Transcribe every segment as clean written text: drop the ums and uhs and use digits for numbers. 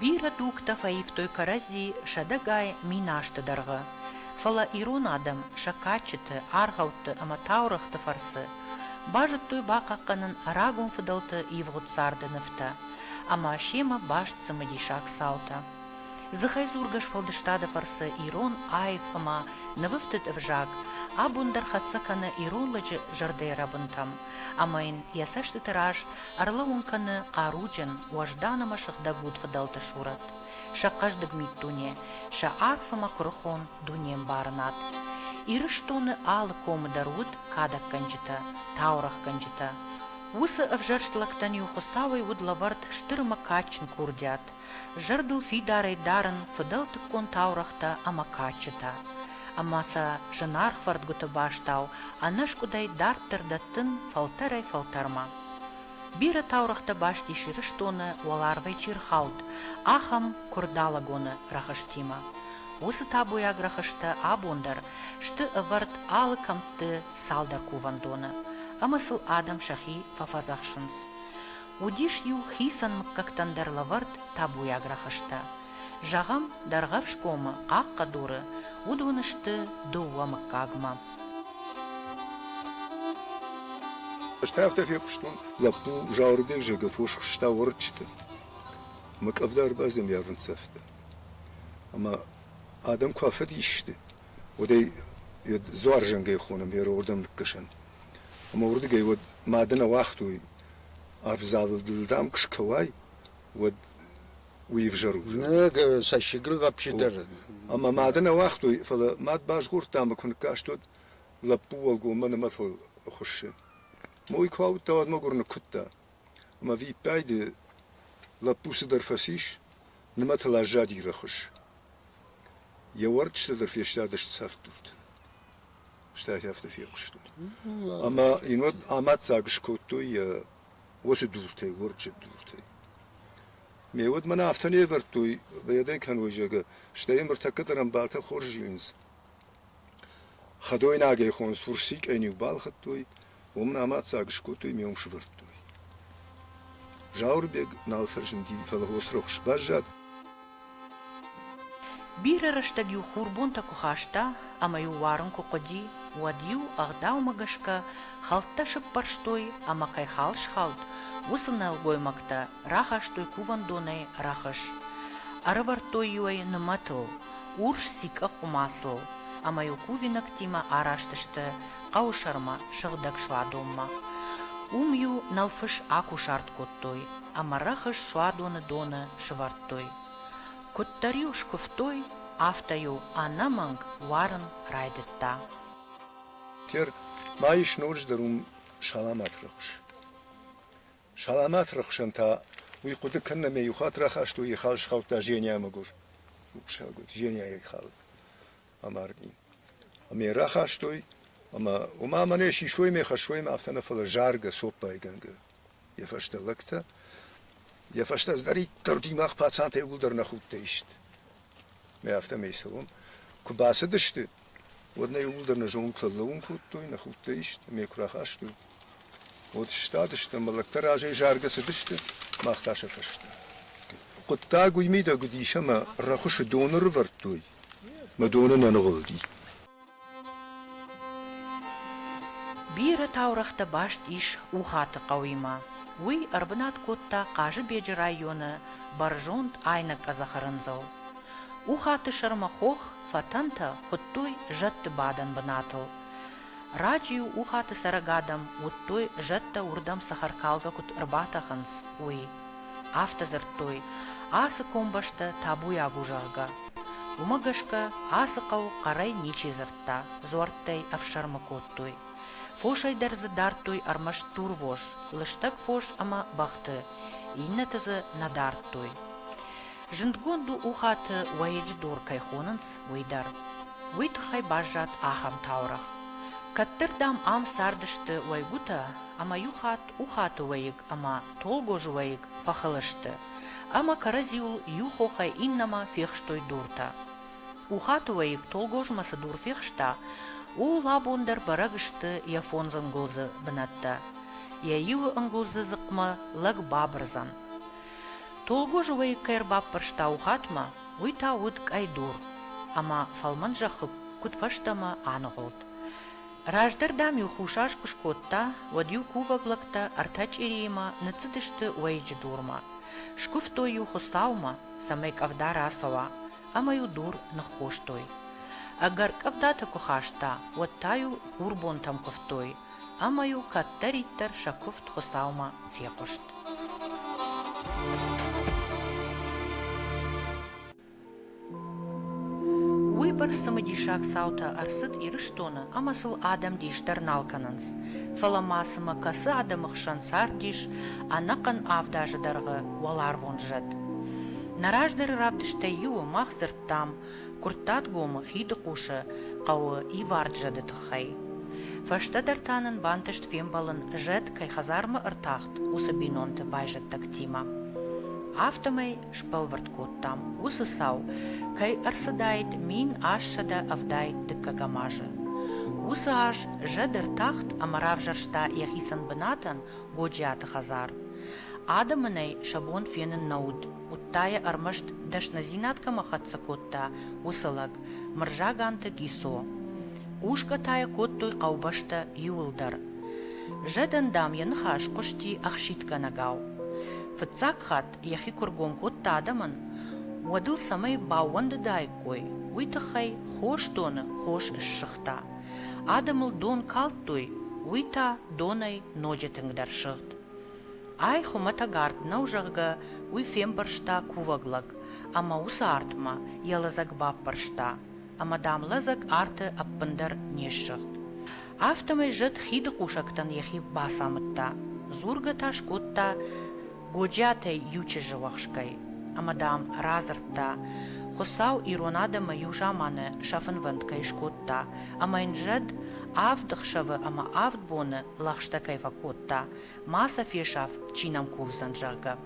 Бира дукта фаифтой карази шадагай минаштыдарғы. Фала ирон адам шакачыты, арғауты, ама таурықты фарсы. Бажыт той бақаққанын рагун фыдалты ивғыт сардыныфта. Ама шема башцы мадишак саута. Зыхай зургаш фалдыштады фарсы ирон айф ама навыфтыт вжак, а бундар хацаканы иронлыжы жарды рабынтам. Амайн ясашты тыраж арлаунканы қаруджын уажданама шықдагуд фыдалты шурат. Шаққаждык миттуне, ша арфама кұрхон дунем барынат. Ирыштоны алы комы даруд кадак канжыта, таурах канжыта. Усы авжарштылактан юхосавай удлавард штырма качын курдят. Жардыл фидарай дарын фыдалты кон таурахта ама качыта. Амаса жынарх вардгуты баштау, анашкудай дарттырдаттын фалтарай фалтарма. Бира таурахта башти ширыштоны уаларвай чирхаут, ахам курдалагоны рахаштима. Усы табуяг рахашта абондар, шты авард алы камты салдар кувандоны. Амасыл адам шахи фафазахшынс. Удиш ю хисан мыккактандар лавард табуяг рахашта. Жағам дарғав шкомы қаққа дуры, удвынышты дуа мыккагма. Штафта фекштун лапу жаурбек жега фуш шта орчты. Мыкавдар базым явынцафта. Ама адам кафет ишти. Одай зуар жангай хунам ер ордам мыккашан. Ама орды гай вот мадана вахтуй арвзалдылдам кшкавай вот уивжару. Не, сашигл вообще даже. Ама мадана вахтуй фала мад башгур там кун каштот лапу алгу мана матхол хуши. Мой кваут тавад могурна кутта. Ама ви пайде лапу сидар фасиш нема талажади рахуш. Я варчта дар фештадаш цафтут. Šta je hafta fiyakıştı. Ama inot amat sagış kottu ya osu durte, vorçe durte. Mevud mana haftane varttu bayadan kan hojaga. Šta je mırtakadaran balta khorjins. Khadoy nage khons fursik eni bal khattu. Omna amat sagış kottu miyom shvarttu. Jaurbeg nalferjin di falhosroch shbajat. Бира раштагю хурбунта кухашта, ама ю варн кукоди, уадью агдау магашка, халташып парштой, ама кай халш халт, усынал гоймакта, рахаштой кувандонай рахаш. Аравартой юай ныматыл, урш сика хумасыл, ама ю кувинак тима араштышты, каушарма шагдак швадомма. Ю налфыш аку шарт коттой, ама рахаш швадоны доны шварттой. Коттарюш ковтой, автаю анаманг варен райдетта. Тер маиш норж дарум шаламат рахш. Шаламат рахшанта уй куды канна ме юхат рахаш ту ихалш халта жения магур. Укшагут жения ихал. Амаргин. Аме рахаш той, ама ума мане шишой ме хашой ме автана фала жарга соппа иганга. Я фашталакта. Я фашта здари тардимах пацанте улдар нахутта ишт. Ме афта мейсалом. Кубаса дышты. Вот на улдар на жон клаллаун куттой нахутта ишт. Ме курахашты. Вот штадышты малактара ажай жаргасы дышты. Махташа фашты. Кутта гуймида гудишама рахуши донор варттой. Ма донор нанаголди. Бира таурахта башт иш ухаты қауима. Уй арбынат котта қажы бежі районы баржонт айнак азахарынзыл. Ухаты шармахох фатанта хоттой жатты бадан бынатыл. Раджию ухаты сарагадам уттой жатта урдам сахаркалга кут арбатахынс. Уй автозырттой асы комбашта табуй агужарга. Умагашка асы қау қарай ничи зыртта, зуарттай афшарма коттой. Фошай дәрзі дарттой армаш турвош, лыштак фош ама бақты, иннатызы надарттой. Жындгонду ухаты уайыджы дор кайхонынс уйдар. Уйтхай бажат ахам таурах. Каттырдам ам сардышты уайгута, ама юхат ухаты уайыг, ама толгожу уайыг фахылышты. Ама каразиул юхохай иннама фехштой дурта. Ухаты уайыг толгожмасы дур фехшта, Ул лабундар барагышты яфон зынгулзы бынатта. Яйуы ыңгулзы зықма лаг бабырзан. Толго жывай кайр баппыршта ухатма, уйта уд кайдур, ама фалман жахып кутфаштама анығылд. Раждырдам юхушаш кушкотта, вадю куваглакта артач ирима нацидышты уайджи дурма. Шкуфтой юхусаума, самайк авда расова, ама ю дур нахоштой. Агар кавдата кухашта, ваттаю урбон там ковтой, ама ю каттариттар шакуфт хусаума фекушт. Уйбар самадишак саута арсыт ирыштона, амасыл адам диштар налканынс. Фаламасыма касы адамых шансар диш, анакан авдажыдарғы валар вонжат. Нараждары рабдыштай ю махзырттам, курттат гомы хиды кушы, қауы иварджады тұхай. Фаштадартанын бантышт фембалын жет кай хазармы ыртахт, усы бинонты байжат тактима. Автомай шпалвард коттам, усы сау, кай арсадайт мин ашшада авдай дыккагамажы. Усы аш жедыр тахт амарав жаршта яхисан бынатан годжаты хазар. Адамынай шабон фенын науд, уттая армашт дашназинатка махатса котта, усылаг, мыржа ганты гисо. Ушка тая коттой қаубашта юылдар. Жеден дам янхаш кошти ахшитка нагау. Фыцак хат яхи кургон котта адамын, уадыл самай бауанды дайкой, уйтахай хош тоны хош шықта. Адамыл дон калттой, уйта донай ножетіңдар шығд. Ай хуматагард наужағға уй фембаршта куваглаг, ама усы артма ялазак баппаршта, ама дамлазак арты аппындар нешшығд. Автомай жыт хиды кушактан яхи басамытта, зурга таш котта годжатай юче жывақшкай, ама дам разыртта, хосау иронадама южаманы шафынвындкай шкотта, ама инжад авдықшавы ама авдбоны лақшта кайфакотта, маса фешав чинам кувзан жағы.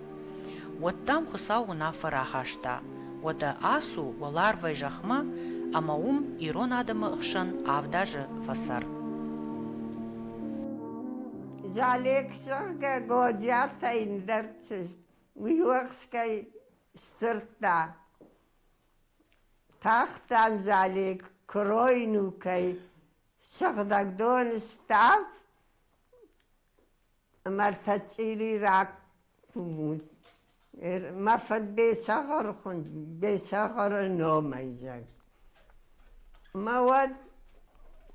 Оттам хосау уна фарахашта, ода асу оларвай жахма, ама иронадамы ықшан авдажы фасар. Жалексырға годжата индерчі, уйуақскай сырта. Тахтан жалек кройнукай шағдагдон став, мартачири рак пумут. Мафад бесағыр құн, бесағыры номайжак. Мауад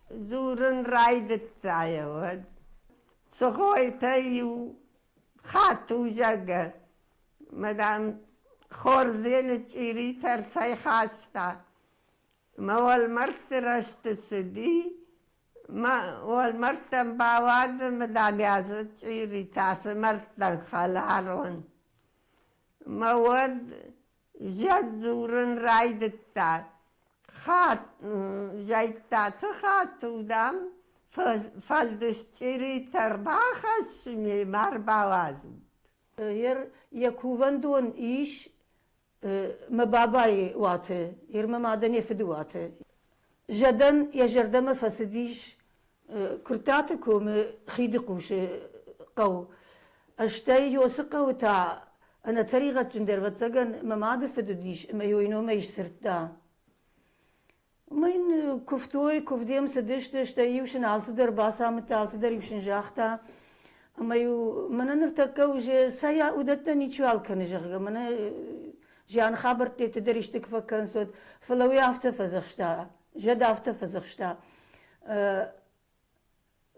зурын райдыттая вад. Сухойта ю хату жага. Мадам خورزين تشيري ترسي خاشتا ما والمرت رشت سدي ما والمرت باواد مدام يازو تشيري تاس مرت خلارون ما ود جد زورن رايدتا خات جايتا تخاتو دام فالدش تشيري ترباخش مي مار باواد Yer yakuvandon iş مبابای واته یر مادنی فدو واته جدن یجردم فسدیش کرتات کوم خیلی قوش قو اشتای یوسقه و تا أنا طريقة جندر وتسجن مماد فدو دیش ما یوینو میش سرتا من کفتوی کفدیم سدشت اشتای یوشن آلسدر باسامت آلسدر یوشن جاختا اما یو من نرتکو ج سیا ودتا نیچوال کنه جغه من جان خبرت تدريشتك فكان سود فلو يافت فزخشتا جد افت فزخشتا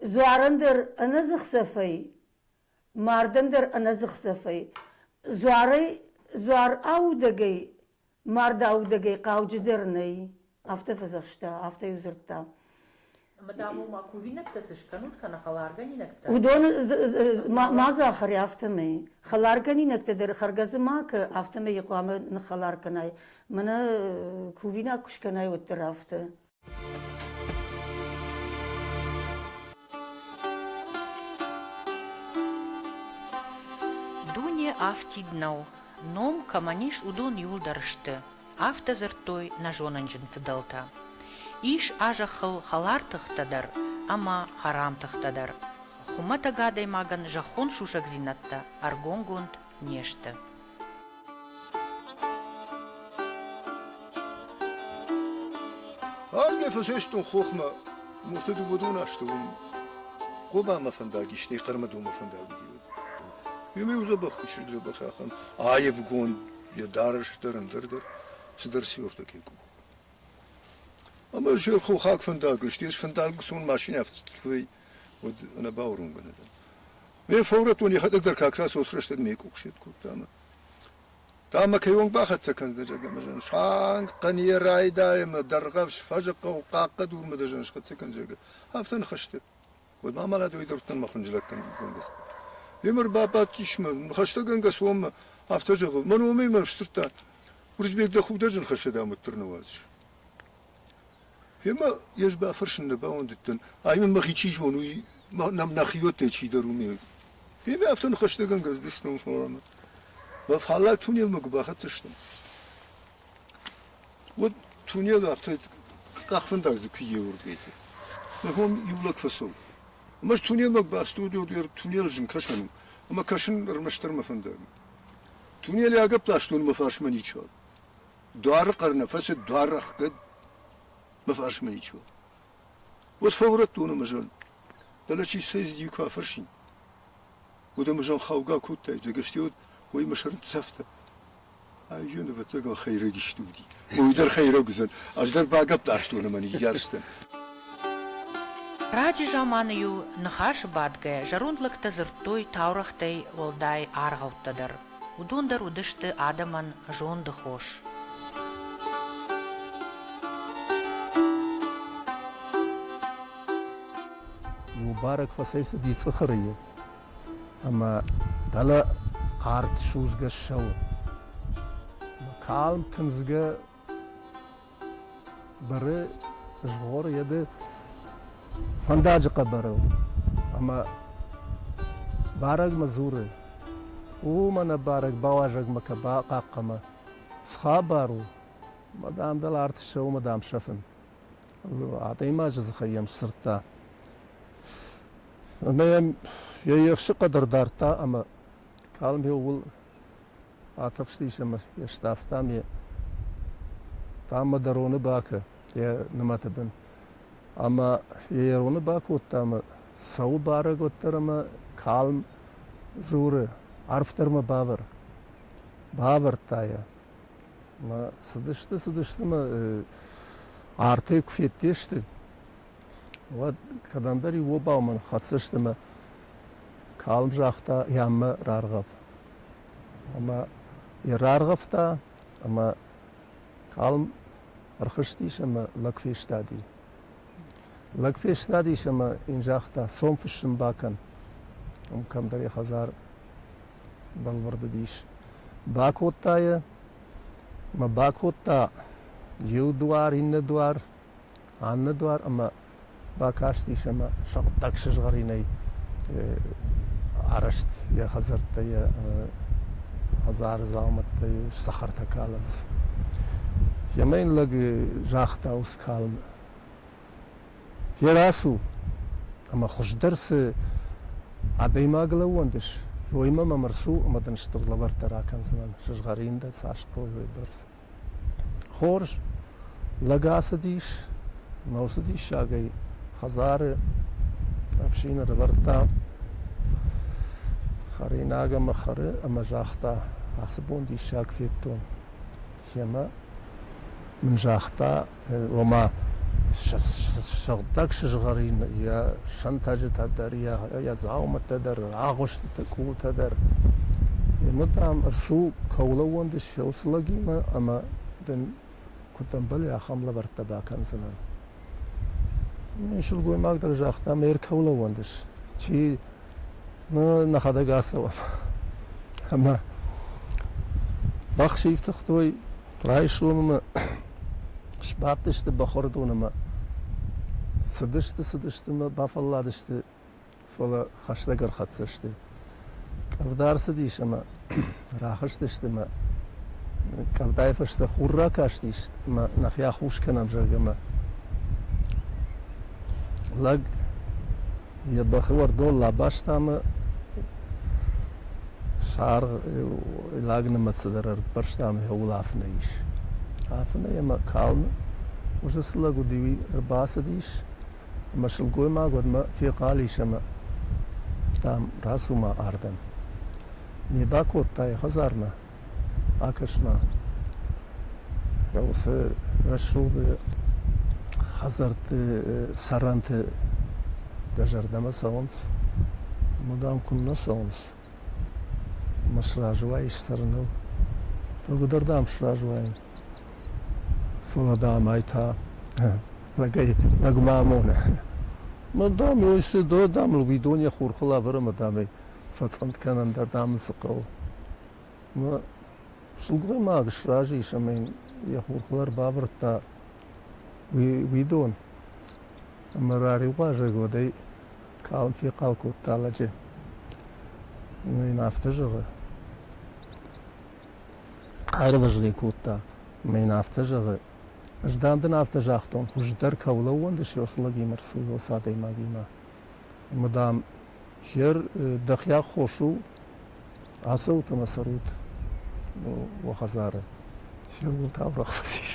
زوارندر انزخ سفي ماردندر انزخ سفي زوار او دغي مارد او دغي قاوجدرني افت فزخشتا افت يزرتا مدامو ما كوفينك تسش كانوت كان خلارغني نكتا ودون ما زاخر يافتمي خلارغني نكتدر خرغز ماك افتمي يقام نخلاركناي من كوفينا كشكناي وترافت Дуне афтиднау ном каманиш удон юлдаршты автозертой на жонанжын фидалта Иш ажахыл халартықтадар, ама харамтықтадар. Хумата гадай маган жахон шушак зинатта, аргонгунд нешті. Mir versöcht und hochma, musste du buduna stum. Qoba ma fanda gishti qirma du ma fanda gidiyor. Yumi uzabakh küçük uzabakh axan. Ayev gon ya darıştırın dırdır. Sıdır siyordu ki. Ama şu hak fanda gishti fanda sun maşina tvey od ana baurun benadan. Ve fawrat un yakhdar kakras osrashted mekukshit kutama. Там кайон бахат цакан дажагамажан шан қани райда даргавш фажqa уқаққа дурма дажан шқацакан жага афтан хашты вот мамала дойдуртан махунжлактан гангас емир баба тишма хаштаган гасом автожага мануми машсырта урзбекда худажан хашада муттырнаваз ема ежба фаршында баундтан аймен махичиш вонуи нам нахиёте чи даруми ема афтан хаштаган газ душнум сорама وفعلا تونيل مقباخة تشتم وتونيل أفتاد قاخفن دارز كي يورد بيته نهم يولك فصول مش تونيل مقباخ ستوديو دير تونيل جن كشنو أما كشن رمشتر مفندر تونيل ياقب تاشتون مفاش مني چوال دوار قرن فسد دوار قد مفاش مني چوال وتفورت دون مجال دلشي سيز ديو كافرشين وده مجال خاوغا كوتا جاقشتيود وي مشرن تسفته ايجون بتاع خير ديشتودي ويدر خير güzel اجدر باقب داشتونه مني ярстен Раджи жаманию нахаш бадге жарундлыкты зыртой таурахтай волдай аргауттадыр. Удундар удышты адаман жонды хош. Мубарак фасайса дицхарие. Ама дала Art шузга шоу. Калм тынзга бары жгор яды фандажка барыл. Ама бараг мазуры. У мана бараг баважаг макаба қаққама. Сха бару. Мадам дал арт шоу мадам шафын. Атайма жазхаям сырта. Ама я яхшы қадырдарта ама Kalm heel atapstisem je staftam je tam darone baken je namataben ama je rone bakot tam sau bare gotterma kalm zure arfterma baver taya ma sıdıştı ma artık fetişti what kadamberi wo bauman hatsıştı ma Kalm жақта ямы рарғап. Ама рарғапта, ама калм архыштиш, ама лакфештади. Лакфештадиш, ама ин жақта сомфышын бакан. Камдари хазар балварды диш. Бакоттая, ама бакотта ел дуар, инны дуар, анны дуар, ама бакаштиш, ама шақтак шыжғаринай. Araşt ya hazırda ya hazar zamanında ya saharta kalans. Yemeğin lag rahta uskalm. Yerasu ama hoşderse adayma glavondiş. Royma mamarsu ama danıştırlavar tarakanzınan şıжгаринda saşko yoydars. Horş lagası diş, nausu diş şagay hazarı Apşina rvarta Харинага махары ама жақта ақсыбон дишак феттон. Хема мін жақта ома шағдак шыжғарин я шантажы тадар я заумы тадар ағышты таку тадар. Ема там арсу каула онды шаусылагима ама дын кутамбали ахамла барта баканзынан. Мен шылгой магдыр жақта мер каула ондыш. Чи на хадагасова. Ама бах шифтах той трайшума шбаттышты бахордунама. Сыдышты ма бафалладышты фала хаштагар хатсышты. Кавдарсы диш ама рахыштышты ма кавдайфышты хурра каштиш ма нахя хушканам жагама. Лаг я бахвар долла баштама шар лагна мацдар барштам хулафнайш. Афна яма калм وجسلا قدي رباس ديش مشل قوي ما قد ما في قالي شما تام راسو ما أردم نباكو تاي خزارنا أكشنا روس رشو خزرت سرانت دجردما سونس مدام كنا سونس مش راجواي اشترنو فقدر دام شراجواي فلا دام ايتا لقي لقمامونه مدام يوسف دو دام البيدون يخور خلا برا مدامي فتصنت كان اندر دام سقو ما شلقوي ما قشراجي شمين يخور خلار بابرتا ويدون اما راري واجه قودي كاون في قالكو تالاجي من افتجغ عارف اجري كوتا من افتجغ اجدان دن افتجاختون خوش در كولون دش يوصلقي مرسول وصادي ما قيمة مدام خير دخيا خوشو عصو تمسروت وخزاره شو قلت ابرخ فسيش